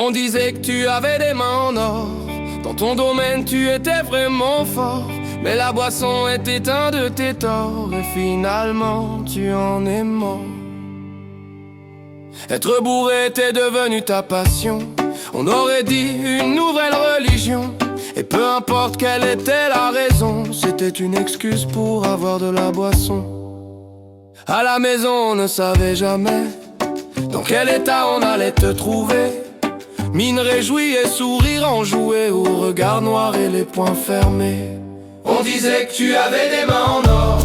On disait que tu avais des mains en or. Dans ton domaine tu étais vraiment fort. Mais la boisson était un de tes torts. Et finalement tu en es mort. Être bourré était devenu ta passion. On aurait dit une nouvelle religion. Et peu importe quelle était la raison, c'était une excuse pour avoir de la boisson. À la maison on ne savait jamais dans quel état on allait te trouver. Mine réjouie et sourire enjoué, au regard noir et les poings fermés. On disait que tu avais des mains en or.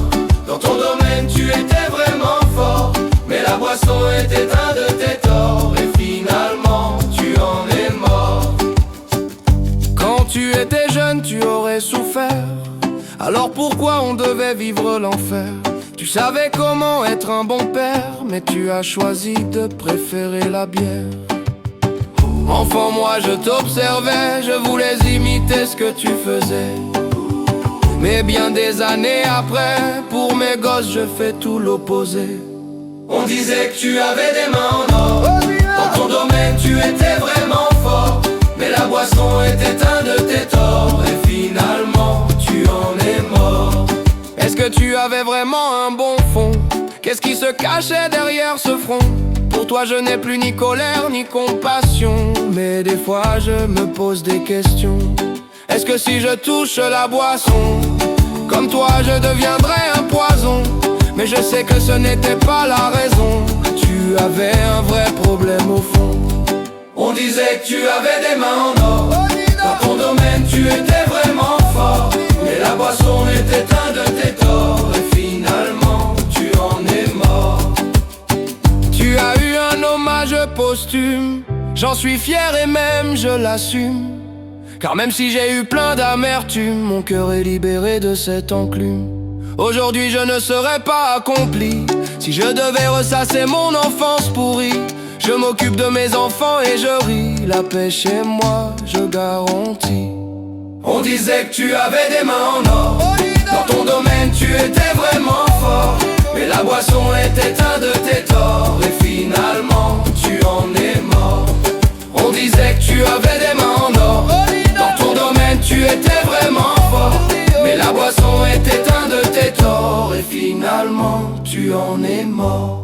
Dans ton domaine tu étais vraiment fort. Mais la boisson était un de tes torts. Et finalement tu en es mort. Quand tu étais jeune tu aurais souffert. Alors pourquoi on devait vivre l'enfer? Tu savais comment être un bon père, mais tu as choisi de préférer la bière. Enfant, moi je t'observais, je voulais imiter ce que tu faisais. Mais bien des années après, pour mes gosses je fais tout l'opposé. On disait que tu avais des mains en or. Dans ton domaine tu étais vraiment fort. Mais la boisson était un de tes torts. Et finalement tu en es mort. Est-ce que tu avais vraiment un bon fond? Qu'est-ce qui se cachait derrière ce front? Pour toi je n'ai plus ni colère ni compassion. Mais des fois je me pose des questions. Est-ce que si je touche la boisson, comme toi je deviendrais un poison? Mais je sais que ce n'était pas la raison. Tu avais un vrai problème au fond. On disait que tu avais des mains en or. Dans ton domaine tu étais vraiment fort. Mais la boisson était un de tes torts. Et finalement tu en es mort. Tu as eu un hommage posthume. J'en suis fier et même je l'assume. Car même si j'ai eu plein d'amertume, mon cœur est libéré de cette enclume. Aujourd'hui je ne serais pas accompli si je devais ressasser mon enfance pourrie. Je m'occupe de mes enfants et je ris. La paix chez moi, je garantis. On disait que tu avais des mains en or. Dans ton domaine tu étais vraiment fort. Mais la boisson était un de tes torts. Et finalement tu en es mort. On disait que tu avais des mains en or. Dans ton domaine tu étais vraiment fort. Mais la boisson était un de tes torts. Et finalement tu en es mort.